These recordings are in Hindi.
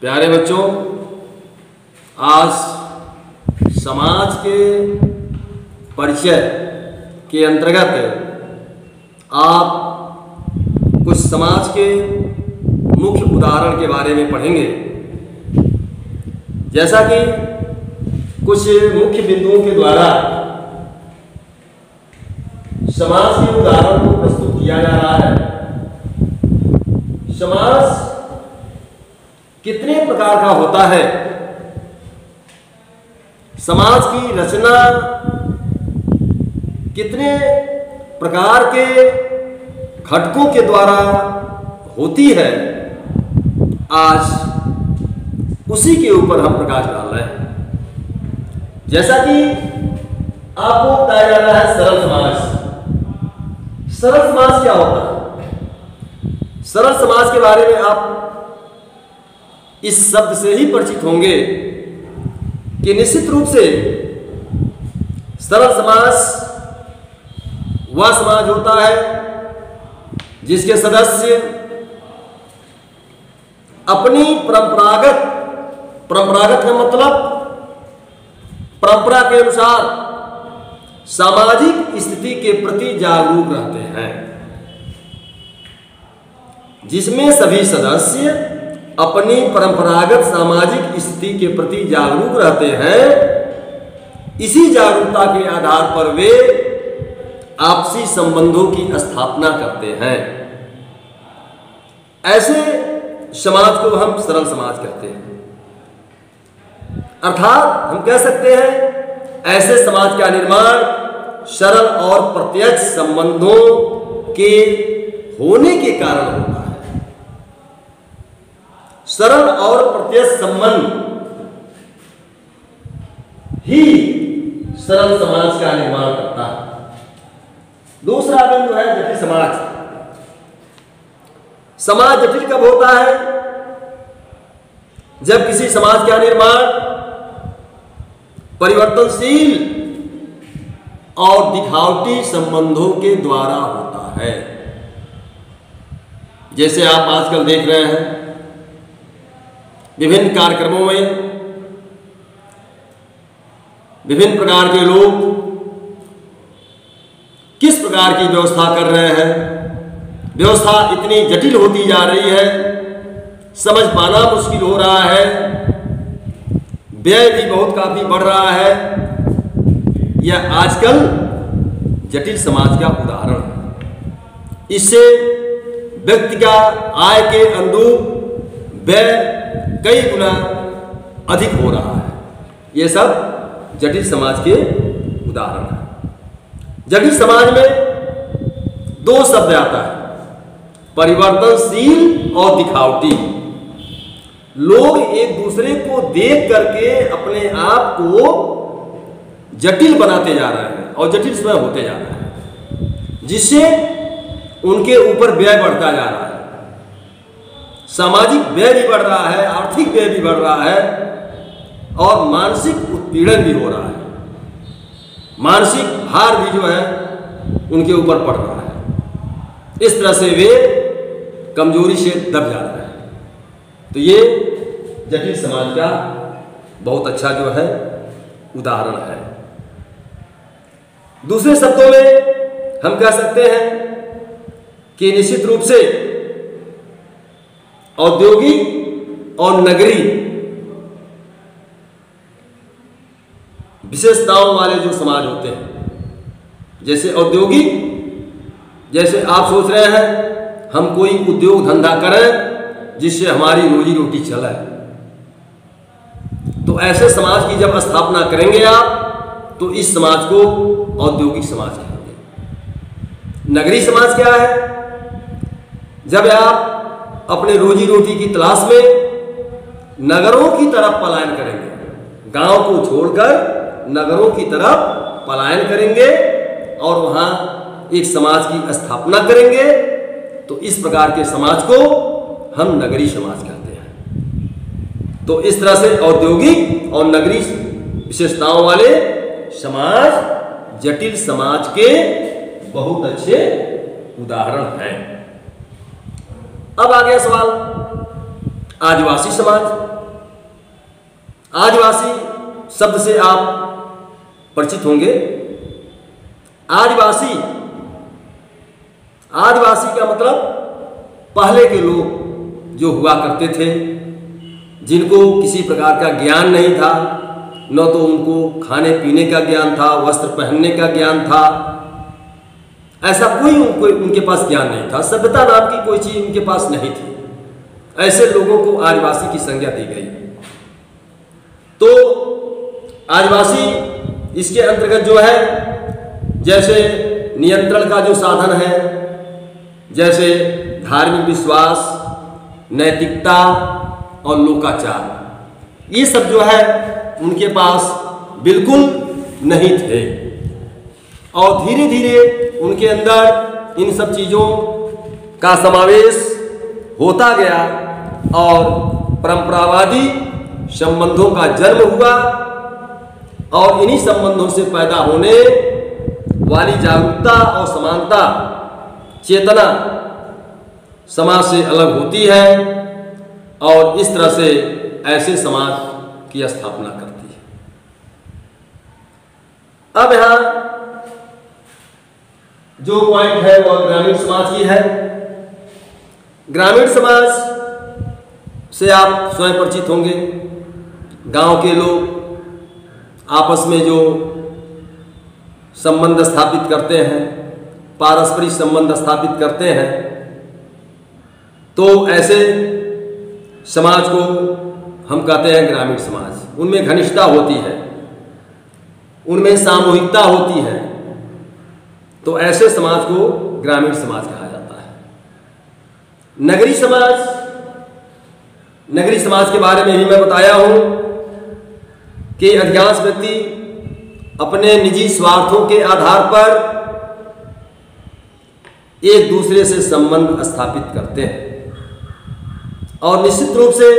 प्यारे बच्चों, आज समाज के परिचय के अंतर्गत आप कुछ समाज के मुख्य उदाहरण के बारे में पढ़ेंगे। जैसा कि कुछ मुख्य बिंदुओं के द्वारा समाज के उदाहरण को प्रस्तुत किया जा रहा है। समाज कितने प्रकार का होता है, समाज की रचना कितने प्रकार के घटकों के द्वारा होती है, आज उसी के ऊपर हम प्रकाश डाल रहे हैं। जैसा कि आपको बताया जा रहा है सरल समाज। सरल समाज क्या होता है? सरल समाज के बारे में आप इस शब्द से ही परिचित होंगे कि निश्चित रूप से सरल समाज वह समाज होता है जिसके सदस्य अपनी परंपरागत का मतलब परंपरा के अनुसार सामाजिक स्थिति के प्रति जागरूक रहते हैं, जिसमें सभी सदस्य अपनी परंपरागत सामाजिक स्थिति के प्रति जागरूक रहते हैं। इसी जागरूकता के आधार पर वे आपसी संबंधों की स्थापना करते हैं। ऐसे समाज को हम सरल समाज कहते हैं। अर्थात हम कह सकते हैं ऐसे समाज का निर्माण सरल और प्रत्यक्ष संबंधों के होने के कारण होता है। सरल और प्रत्यक्ष संबंध ही सरल समाज का निर्माण करता है। दूसरा बिंदु है जटिल समाज। समाज जटिल कब होता है? जब किसी समाज का निर्माण परिवर्तनशील और दिखावटी संबंधों के द्वारा होता है। जैसे आप आजकल देख रहे हैं विभिन्न कार्यक्रमों में विभिन्न प्रकार के लोग किस प्रकार की व्यवस्था कर रहे हैं। व्यवस्था इतनी जटिल होती जा रही है, समझ पाना मुश्किल हो रहा है, व्यय भी बहुत काफी बढ़ रहा है। यह आजकल जटिल समाज का उदाहरण है। इससे व्यक्ति का आय के अनुरूप व्यय कई गुना अधिक हो रहा है। यह सब जटिल समाज के उदाहरण हैं। जटिल समाज में दो शब्द आता है, परिवर्तनशील और दिखावटी। लोग एक दूसरे को देख करके अपने आप को जटिल बनाते जा रहे हैं और जटिल स्वयं होते जा रहे हैं, जिससे उनके ऊपर व्यय बढ़ता जा रहा है। सामाजिक व्यय भी बढ़ रहा है, आर्थिक व्यय भी बढ़ रहा है और मानसिक उत्पीड़न भी हो रहा है। मानसिक भार भी जो है उनके ऊपर पड़ रहा है। इस तरह से वे कमजोरी से दब जा रहे हैं। तो ये जटिल समाज का बहुत अच्छा जो है उदाहरण है। दूसरे शब्दों में हम कह सकते हैं कि निश्चित रूप से औद्योगिक और नगरीय विशेषताओं वाले जो समाज होते हैं, जैसे औद्योगिक, जैसे आप सोच रहे हैं हम कोई उद्योग धंधा करें जिससे हमारी रोजी रोटी चले, तो ऐसे समाज की जब स्थापना करेंगे आप तो इस समाज को औद्योगिक समाज कहेंगे। नगरीय समाज क्या है? जब आप अपने रोजी रोटी की तलाश में नगरों की तरफ पलायन करेंगे, गांव को छोड़कर नगरों की तरफ पलायन करेंगे और वहां एक समाज की स्थापना करेंगे, तो इस प्रकार के समाज को हम नगरीय समाज कहते हैं। तो इस तरह से औद्योगिक और नगरीय विशेषताओं वाले समाज जटिल समाज के बहुत अच्छे उदाहरण हैं। अब आ गया सवाल, आदिवासी समाज। आदिवासी शब्द से आप परिचित होंगे। आदिवासी का मतलब पहले के लोग जो हुआ करते थे, जिनको किसी प्रकार का ज्ञान नहीं था, न तो उनको खाने पीने का ज्ञान था, वस्त्र पहनने का ज्ञान था, ऐसा कोई उनके पास ज्ञान नहीं था, सभ्यता नाम की कोई चीज उनके पास नहीं थी। ऐसे लोगों को आदिवासी की संज्ञा दी गई। तो आदिवासी इसके अंतर्गत जो है, जैसे नियंत्रण का जो साधन है, जैसे धार्मिक विश्वास, नैतिकता और लोकाचार, ये सब जो है उनके पास बिल्कुल नहीं थे। और धीरे धीरे उनके अंदर इन सब चीज़ों का समावेश होता गया और परंपरावादी संबंधों का जन्म हुआ। और इन्हीं संबंधों से पैदा होने वाली जागरूकता और समानता चेतना समाज से अलग होती है और इस तरह से ऐसे समाज की स्थापना करती है। अब यहां जो पॉइंट है वह ग्रामीण समाज की है। ग्रामीण समाज से आप स्वयं परिचित होंगे। गांव के लोग आपस में जो संबंध स्थापित करते हैं, पारस्परिक संबंध स्थापित करते हैं, तो ऐसे समाज को हम कहते हैं ग्रामीण समाज। उनमें घनिष्ठता होती है, उनमें सामूहिकता होती है, तो ऐसे समाज को ग्रामीण समाज कहा जाता है। नगरीय समाज के बारे में ही मैं बताया हूं कि अधिकांश व्यक्ति अपने निजी स्वार्थों के आधार पर एक दूसरे से संबंध स्थापित करते हैं और निश्चित रूप से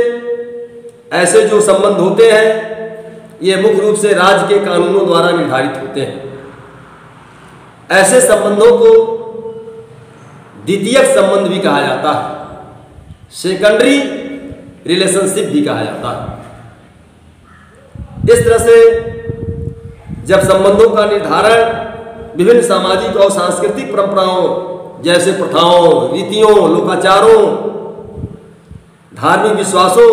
ऐसे जो संबंध होते हैं ये मुख्य रूप से राज्य के कानूनों द्वारा निर्धारित होते हैं। ऐसे संबंधों को द्वितीयक संबंध भी कहा जाता है, सेकेंडरी रिलेशनशिप भी कहा जाता है। इस तरह से जब संबंधों का निर्धारण विभिन्न सामाजिक और सांस्कृतिक परंपराओं जैसे प्रथाओं, रीतियों, लोकाचारों, धार्मिक विश्वासों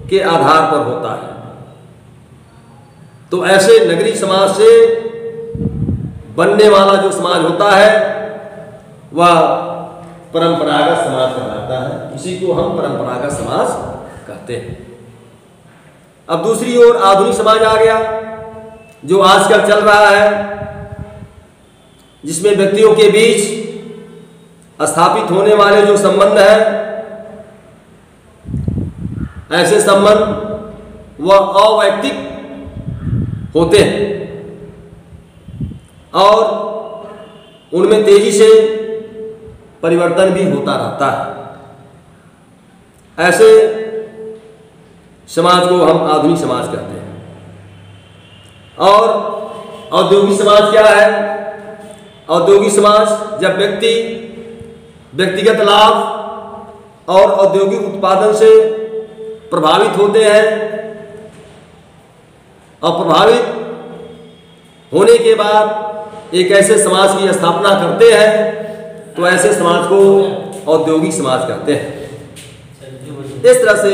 के आधार पर होता है, तो ऐसे नगरीय समाज से बनने वाला जो समाज होता है वह परंपरागत समाज कहलाता है। इसी को हम परंपरागत समाज कहते हैं। अब दूसरी ओर आधुनिक समाज आ गया, जो आजकल चल रहा है, जिसमें व्यक्तियों के बीच स्थापित होने वाले जो संबंध हैं, ऐसे संबंध वह अवैयक्तिक होते हैं और उनमें तेजी से परिवर्तन भी होता रहता है। ऐसे समाज को हम आधुनिक समाज कहते हैं। और औद्योगिक समाज क्या है? औद्योगिक समाज जब व्यक्ति व्यक्तिगत लाभ और औद्योगिक उत्पादन से प्रभावित होते हैं और प्रभावित होने के बाद एक ऐसे समाज की स्थापना करते हैं, तो ऐसे समाज को औद्योगिक समाज कहते हैं। इस तरह से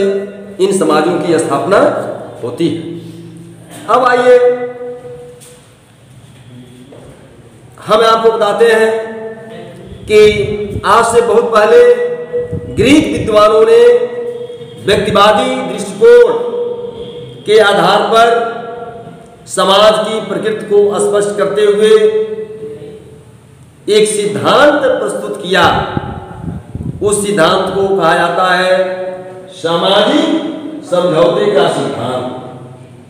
इन समाजों की स्थापना होती है। अब आइए हम आपको बताते हैं कि आज से बहुत पहले ग्रीक विद्वानों ने व्यक्तिवादी दृष्टिकोण के आधार पर समाज की प्रकृति को स्पष्ट करते हुए एक सिद्धांत प्रस्तुत किया। उस सिद्धांत को कहा जाता है सामाजिक समझौते का सिद्धांत।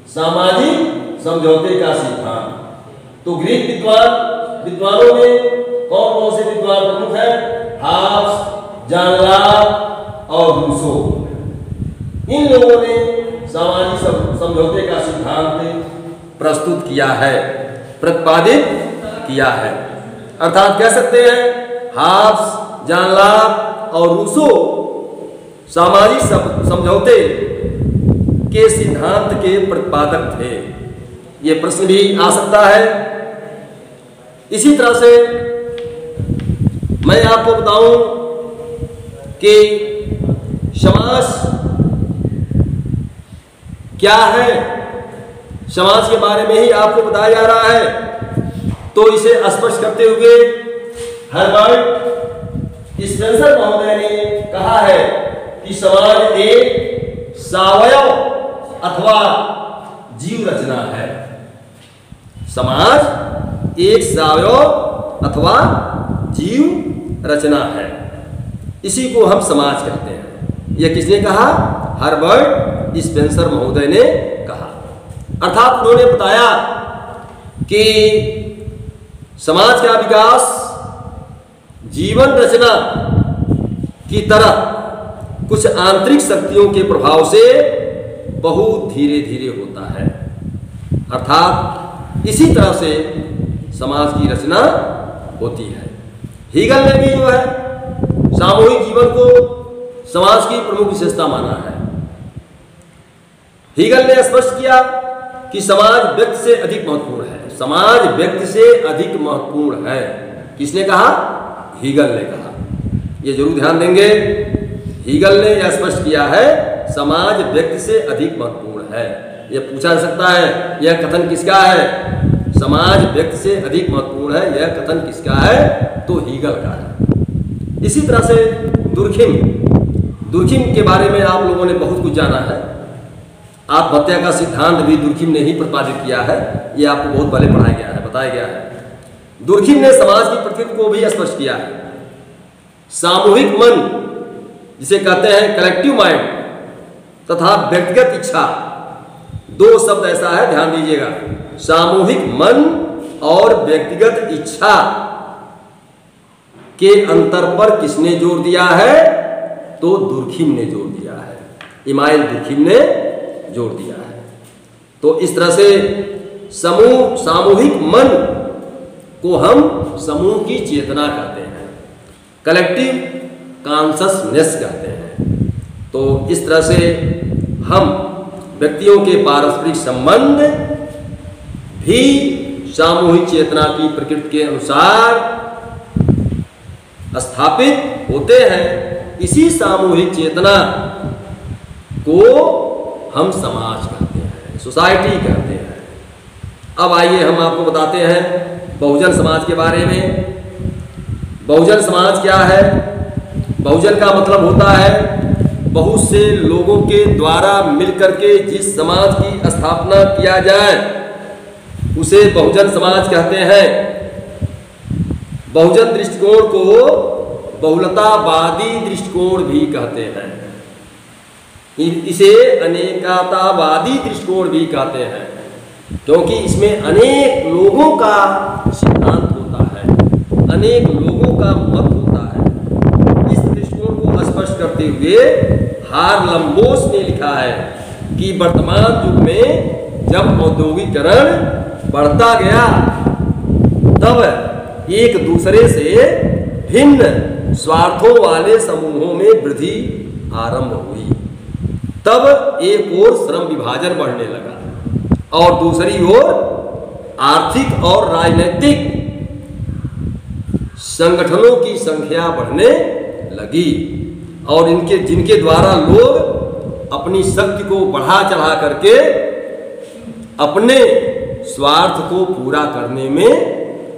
सामाजिक समझौते का सिद्धांत। तो ग्रीक विद्वानों में कौन कौन से विद्वान प्रमुख है? हाब्स, जॉन लॉक और रूसो। इन लोगों ने सामाजिक समझौते का सिद्धांत प्रस्तुत किया है, प्रतिपादित किया है। अर्थात कह सकते हैं हाब्स, जॉन लॉक और रूसो सामाजिक समझौते के सिद्धांत के प्रतिपादक थे? ये प्रश्न भी आ सकता है। इसी तरह से मैं आपको बताऊं कि समाज क्या है, समाज के बारे में ही आपको बताया जा रहा है। तो इसे स्पष्ट करते हुए हर्बर्ट स्पेंसर महोदय ने कहा है कि समाज एक सावयव अथवा जीव रचना है। समाज एक सावयव अथवा जीव रचना है, इसी को हम समाज कहते हैं। यह किसने कहा? हर्बर्ट स्पेंसर महोदय ने कहा। अर्थात उन्होंने बताया कि समाज का विकास जीवन रचना की तरह कुछ आंतरिक शक्तियों के प्रभाव से बहुत धीरे धीरे होता है। अर्थात इसी तरह से समाज की रचना होती है। हीगल ने भी जो है सामूहिक जीवन को समाज की प्रमुख विशेषता माना है। हीगल ने स्पष्ट किया कि समाज व्यक्ति से अधिक महत्वपूर्ण है। समाज व्यक्ति से अधिक महत्वपूर्ण है। किसने कहा? हीगल ने कहा। यह जरूर ध्यान देंगे, हीगल ने यह स्पष्ट किया है समाज व्यक्ति से अधिक महत्वपूर्ण है। यह पूछा जा सकता है यह कथन किसका है? समाज व्यक्ति से अधिक महत्वपूर्ण है, यह कथन किसका है? तो हीगल का है। इसी तरह से दुर्खिम के बारे में आप लोगों ने बहुत कुछ जाना है। आत्महत्या का सिद्धांत भी दुर्खिम ने ही प्रतिपादित किया है। यह आपको बहुत पहले पढ़ाया गया है, बताया गया है। दुर्खिम ने समाज की प्रकृति को भी स्पष्ट किया है। सामूहिक मन, जिसे कहते हैं कलेक्टिव माइंड, तथा व्यक्तिगत इच्छा, दो शब्द ऐसा है, ध्यान दीजिएगा। सामूहिक मन और व्यक्तिगत इच्छा के अंतर पर किसने जोर दिया है? तो दुर्खिम ने जोर दिया है। इमाइल दुर्खिम ने जोर दिया है। तो इस तरह से सामूहिक मन को हम समूह की चेतना कहते हैं, कलेक्टिव कॉन्शसनेस कहते हैं। तो इस तरह से हम व्यक्तियों के पारस्परिक संबंध भी सामूहिक चेतना की प्रकृति के अनुसार स्थापित होते हैं। इसी सामूहिक चेतना को हम समाज कहते हैं, सोसाइटी कहते हैं। अब आइए हम आपको बताते हैं बहुजन समाज के बारे में। बहुजन समाज क्या है? बहुजन का मतलब होता है बहुत से लोगों के द्वारा मिलकर के जिस समाज की स्थापना किया जाए उसे बहुजन समाज कहते हैं। बहुजन दृष्टिकोण को बहुलतावादी दृष्टिकोण भी कहते हैं। इसे अनेकतावादी दृष्टिकोण भी कहते हैं, क्योंकि इसमें अनेक लोगों का सिद्धांत होता है, अनेक लोगों का मत होता है। इस दृष्टिकोण को स्पष्ट करते हुए हार्लम बोस ने लिखा है कि वर्तमान युग में जब औद्योगिकरण बढ़ता गया तब एक दूसरे से भिन्न स्वार्थों वाले समूहों में वृद्धि आरंभ हुई। तब एक ओर श्रम विभाजन बढ़ने लगा और दूसरी ओर आर्थिक और राजनीतिक संगठनों की संख्या बढ़ने लगी और जिनके द्वारा लोग अपनी शक्ति को बढ़ा चढ़ा करके अपने स्वार्थ को पूरा करने में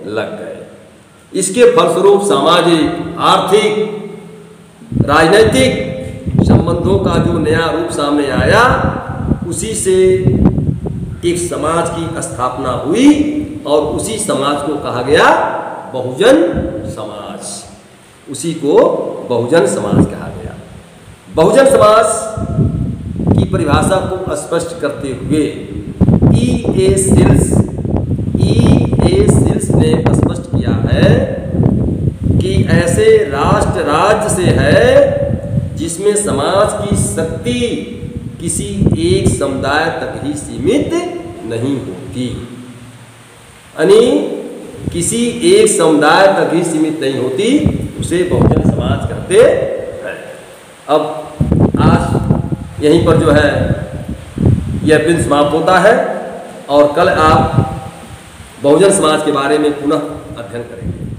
लग गए। इसके फलस्वरूप सामाजिक, आर्थिक, राजनीतिक संबंधों का जो नया रूप सामने आया, उसी से एक समाज की स्थापना हुई और उसी समाज को कहा गया बहुजन समाज। उसी को बहुजन समाज कहा गया। बहुजन समाज की परिभाषा को स्पष्ट करते हुए E.A. सिल्स ने स्पष्ट किया है कि ऐसे राष्ट्र राज्य से है जिसमें समाज की शक्ति किसी एक समुदाय तक ही सीमित नहीं होती, यानी किसी एक समुदाय तक ही सीमित नहीं होती, उसे बहुजन समाज कहते हैं। अब यहीं पर जो है यह बिंद समाप्त होता है और कल आप बहुजन समाज के बारे में पुनः अध्ययन करेंगे।